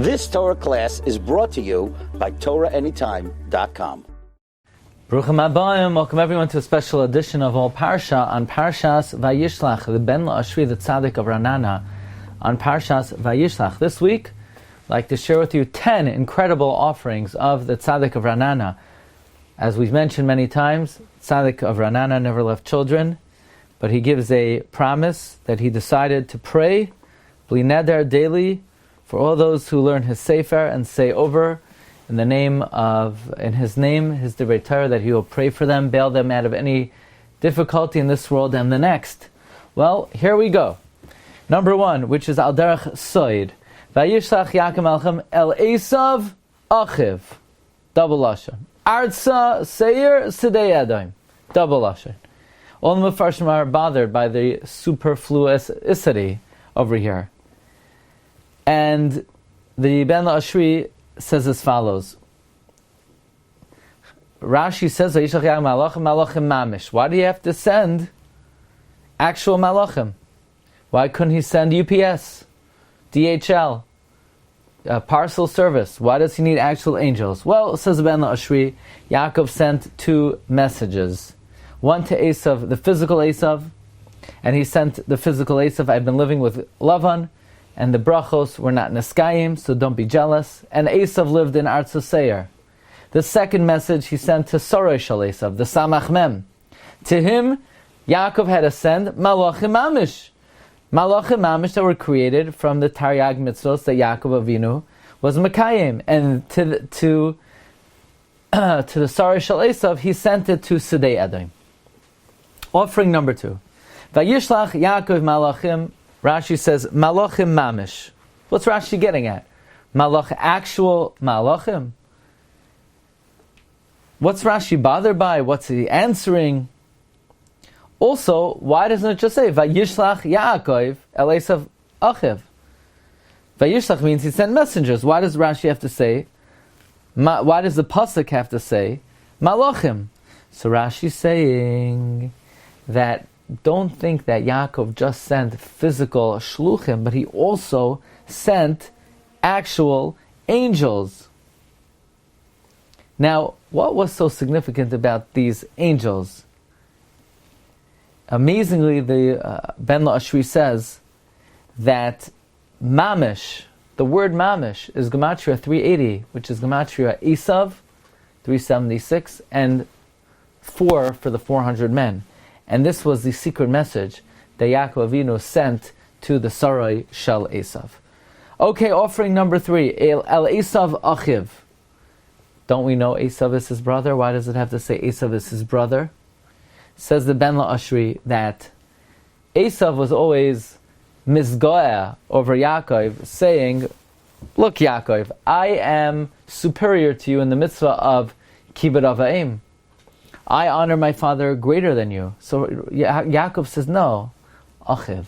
This Torah class is brought to you by TorahAnytime.com. Baruchim Abayim, welcome everyone to a special edition of All Parsha on Parshas Vayishlach, the Ben La'ashri, the Tzaddik of Ranana, on Parshas Vayishlach. This week, I'd like to share with you 10 incredible offerings of the Tzaddik of Ranana. As we've mentioned many times, Tzaddik of Ranana never left children, but he gives a promise that he decided to pray, bli neder daily, for all those who learn his Sefer and say over in his name, his Divrei Torah, that he will pray for them, bail them out of any difficulty in this world and the next. Well, here we go. Number 1, which is Al Derech Soid. Vayishlach Yaakov Melchem El Esav Achiv. Double Lashon. Artsa Seir Sidei Edom. Double Lashon. All the Mefarshim are bothered by the superfluousity over here. And the Ben La'ashri says as follows. Rashi says, Vayishlach Yaakov Malachim, Malachim Mamish. Why do you have to send actual Malachim? Why couldn't he send UPS, DHL, parcel service? Why does he need actual angels? Well, says the Ben La'ashri, Yaakov sent 2 messages. One to Esav, the physical Esav, and he sent the physical Esav, I've been living with Lavan, and the brachos were not neskayim, so don't be jealous. And Esav lived in Artsa Seir. The second message he sent to Soroi Shal Esav, the Samach Mem. To him, Yaakov had to send Malachim Mamish. Malachim Mamish that were created from the Taryag Mitzvos that Yaakov Avinu was Mekayim. And to the Soroi Shal Esav, he sent it to Sidei Edom. Offering number 2. Vayishlach Yaakov Malachim. Rashi says, Malachim Mamish. What's Rashi getting at? Actual Malachim? What's Rashi bothered by? What's he answering? Also, why doesn't it just say, Vayishlach Yaakov El Esav Achiv? Vayishlach means he sent messengers. Why does Rashi have to say, why does the Pasuk have to say, Malachim? So Rashi's saying that don't think that Yaakov just sent physical shluchim, but he also sent actual angels. Now, what was so significant about these angels? Amazingly, the Ben La'ashri says that mamish, the word mamish, is gematria 380, which is gematria Esav 376, and 4 for the 400 men. And this was the secret message that Yaakov Avinu sent to the Sarai Shel Esav. Okay, offering number 3, El Esav Achiv. Don't we know Esav is his brother? Why does it have to say Esav is his brother? Says the Ben La'ashri that Esav was always mizgoah over Yaakov, saying, look Yaakov, I am superior to you in the mitzvah of kibbud av va'em. I honor my father greater than you. So Yaakov says, no, Achiv,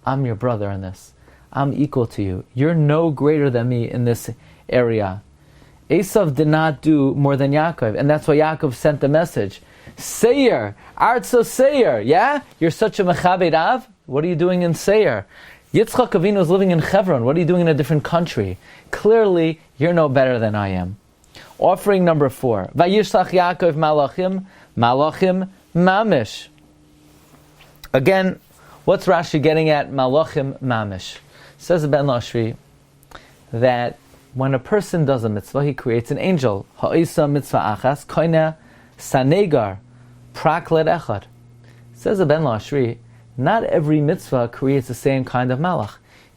I'm your brother in this. I'm equal to you. You're no greater than me in this area. Esav did not do more than Yaakov, and that's why Yaakov sent the message. Seir, Artso Seir, yeah? You're such a mechabed av? What are you doing in Seir? Yitzchak Avinu is living in Hebron. What are you doing in a different country? Clearly, you're no better than I am. Offering number 4. Vayishlach Yaakov Malachim, Malachim Mamish. Again, what's Rashi getting at Malachim Mamish? Says the Ben La'ashri that when a person does a mitzvah, he creates an angel. Ha'isa mitzvah achas, koina sanegar, praklet echad. Says the Ben La'ashri, not every mitzvah creates the same kind of malach.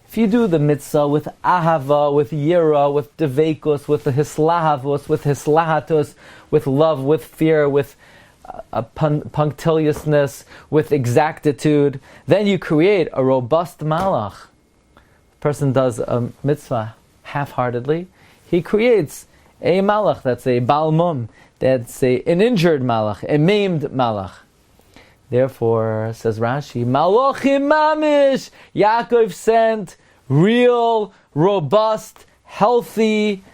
If you do the mitzvah with ahava, with yira, with devekos, with the hislahavos, with hislahatos, with love, with fear, with punctiliousness, with exactitude, then you create a robust malach. A person does a mitzvah half-heartedly, he creates a malach that's a balmum, that's an injured malach, a maimed malach. Therefore, says Rashi, Malachim Mamish, Yaakov sent real, robust, healthy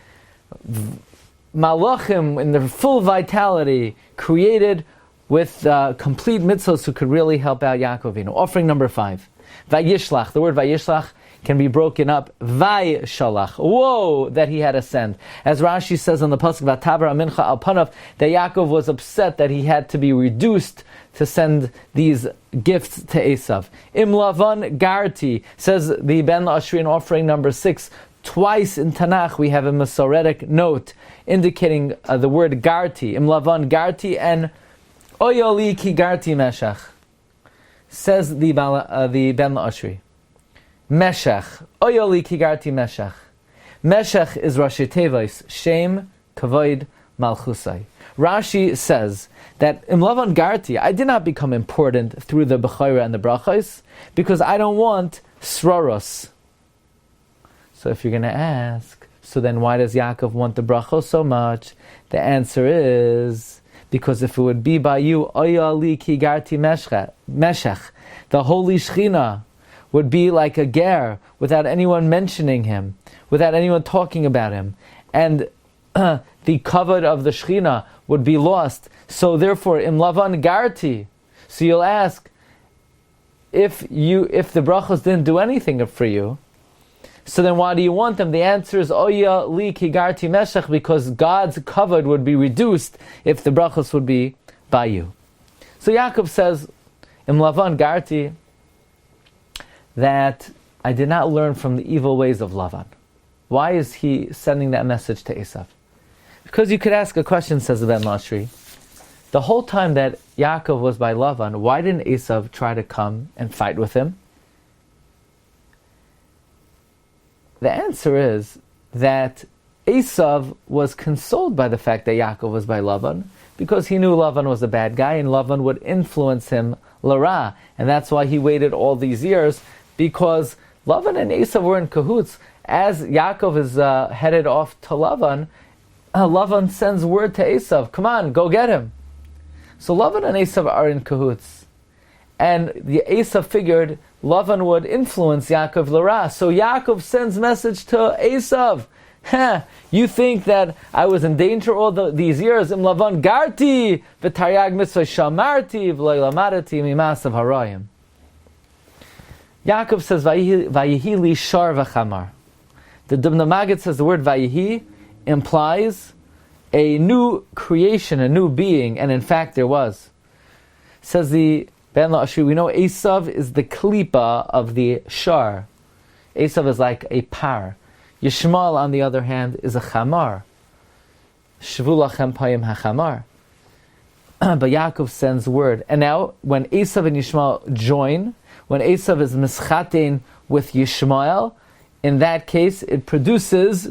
malachim in their full vitality, created with complete mitzvahs who could really help out Yaakov Avinu. Offering number 5, Vayishlach. The word Vayishlach can be broken up. Vayishlach. Whoa, that he had to send. As Rashi says on the pasuk about Tabar Mincha al Panav, that Yaakov was upset that he had to be reduced to send these gifts to Esav. Im Lavan Garti, says the Ben Ashri in offering number 6. Twice in Tanakh we have a Masoretic note indicating the word Garti. Im Lavan Garti and Oyoli ki Garti Meshach. Says the Ben Ashri. Meshach. Oyoli ki Garti Meshach. Meshach is Rashi Tevis. Shem, Kavoid, Malchusai. Rashi says that Im Lavan Garti, I did not become important through the Bechorah and the Brachos because I don't want Sroros. So if you're going to ask, so then why does Yaakov want the brachos so much? The answer is, because if it would be by you, Oyali ki garti meshach, the holy Shechina would be like a ger, without anyone mentioning him, without anyone talking about him. And the kavod of the Shechina would be lost. So therefore, im lavan garti. So you'll ask, if the brachos didn't do anything for you, so then why do you want them? The answer is Oya li ki garti meshach, because God's kavod would be reduced if the brachos would be by you. So Yaakov says, Im Lavan Garti, that I did not learn from the evil ways of Lavan. Why is he sending that message to Esav? Because you could ask a question, says the Ben Lashri. The whole time that Yaakov was by Lavan, why didn't Esav try to come and fight with him? The answer is that Esav was consoled by the fact that Yaakov was by Lavan, because he knew Lavan was a bad guy and Lavan would influence him lara, and that's why he waited all these years, because Lavan and Esav were in cahoots. As Yaakov is headed off to Lavan, Lavan sends word to Esav, come on, go get him. So Lavan and Esav are in cahoots. And the Esav figured Lavan would influence Yaakov lara. So Yaakov sends message to Esav. You think that I was in danger all these years? Im Lavan garti v'taryag mitzvah shamarti v'lo lamadati mimasav harayim. Yaakov says vayihi li shar v'chamar. The Dubna Maggid says the word vayihi implies a new creation, a new being, and in fact there was. Says the Ben La'ashri, we know Esav is the klipa of the shar. Esav is like a par. Yishmael, on the other hand, is a chamar. Shvu lachem payim hachamar. But Yaakov sends word. And now, when Esav and Yishmael join, when Esav is mischatein with Yishmael, in that case, it produces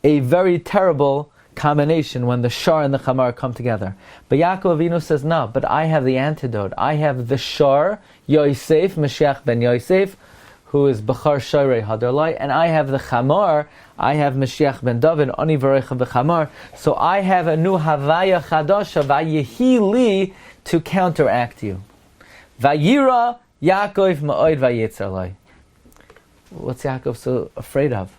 a very terrible combination when the shar and the chamar come together. But Yaakov Avinu says, no, but I have the antidote. I have the shar, Yosef, Mashiach ben Yosef, who is Bechar Shorei Hadarlai, and I have the chamar, I have Mashiach ben David, Ani Varecha v'chamar. So I have a new Havaya Chadasha, Vayehi li, to counteract you. Vayira Yaakov ma'od vayetzarlai. What's Yaakov so afraid of?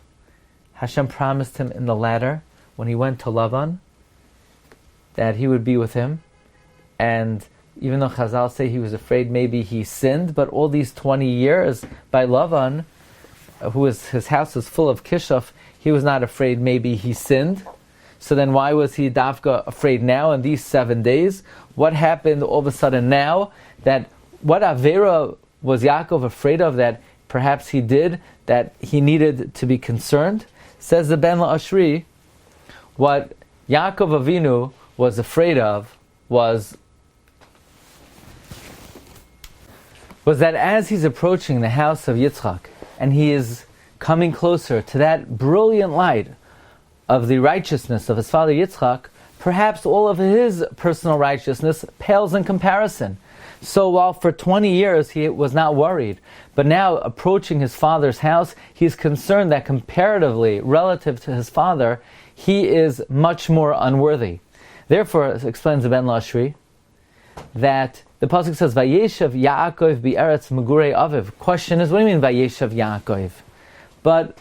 Hashem promised him in the ladder, when he went to Lavan, that he would be with him. And even though Chazal say he was afraid maybe he sinned, but all these 20 years by Lavan, his house was full of kishuf, he was not afraid maybe he sinned. So then why was he dafka afraid now in these 7 days? What happened all of a sudden now? That what Avera was Yaakov afraid of that perhaps he did, that he needed to be concerned? Says the Ben La'ashri, what Yaakov Avinu was afraid of was that as he's approaching the house of Yitzchak, and he is coming closer to that brilliant light of the righteousness of his father Yitzchak, perhaps all of his personal righteousness pales in comparison. So while for 20 years he was not worried, but now approaching his father's house, he's concerned that comparatively, relative to his father, he is much more unworthy. Therefore, explains the Ben Lashri, that the pasuk says, Vayeshav Yaakov bi'eretz megurei aviv. Question is, what do you mean Vayeshav Yaakov? But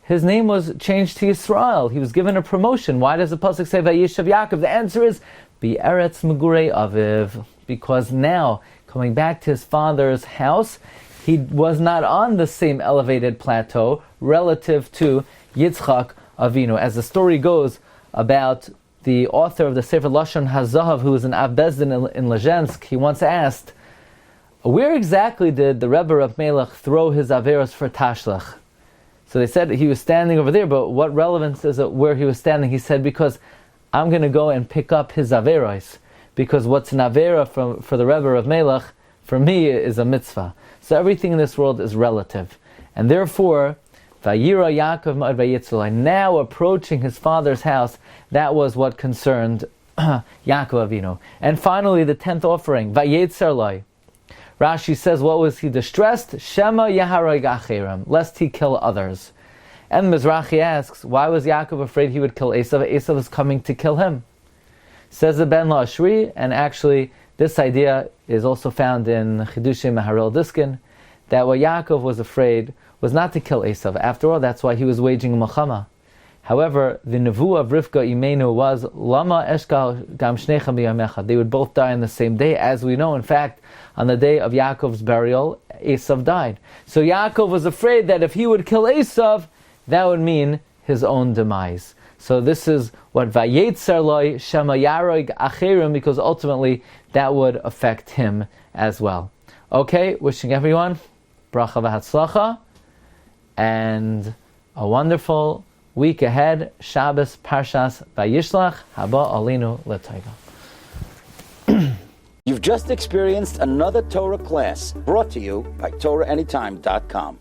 his name was changed to Yisrael. He was given a promotion. Why does the pasuk say Vayeshav Yaakov? The answer is bi'eretz megurei aviv. Because now, coming back to his father's house, he was not on the same elevated plateau relative to Yitzchak Avinu. As the story goes about the author of the Sefer Lashon HaZahav, who was an Av Bezdin in Lezhensk, he once asked, where exactly did the Rebbe Rav Melech throw his Averos for Tashlach? So they said he was standing over there, but what relevance is it where he was standing? He said, because I'm going to go and pick up his Averos, because what's an Avera for the Rebbe Rav Melech, for me, is a mitzvah. So everything in this world is relative. And therefore, Vayira Yaakov Ma'ad Vayitzulai, now approaching his father's house, that was what concerned Yaakov Avinu. And finally, the 10th offering, Vayetzarlai. Rashi says, what was he distressed? Shema Yaharag Acherim, lest he kill others. And Mizrahi asks, why was Yaakov afraid he would kill Esav? Esav is coming to kill him. Says the Ben La'ashri, and actually this idea is also found in Chidushim Maharil Diskin, that what Yaakov was afraid was not to kill Esav. After all, that's why he was waging a Milchama. However, the Nevuah of Rivka Imenu was, Lama Eshkal Gam Shnechem B'yamecha. They would both die on the same day. As we know, in fact, on the day of Yaakov's burial, Esav died. So Yaakov was afraid that if he would kill Esav, that would mean his own demise. So this is what Vayetzer Loi Shema Yarog Acherim, because ultimately that would affect him as well. Okay, wishing everyone bracha v'hatzlacha and a wonderful week ahead. Shabbos Parshas Vayishlach Haba Alinu L'Taiga. You've just experienced another Torah class brought to you by TorahAnytime.com.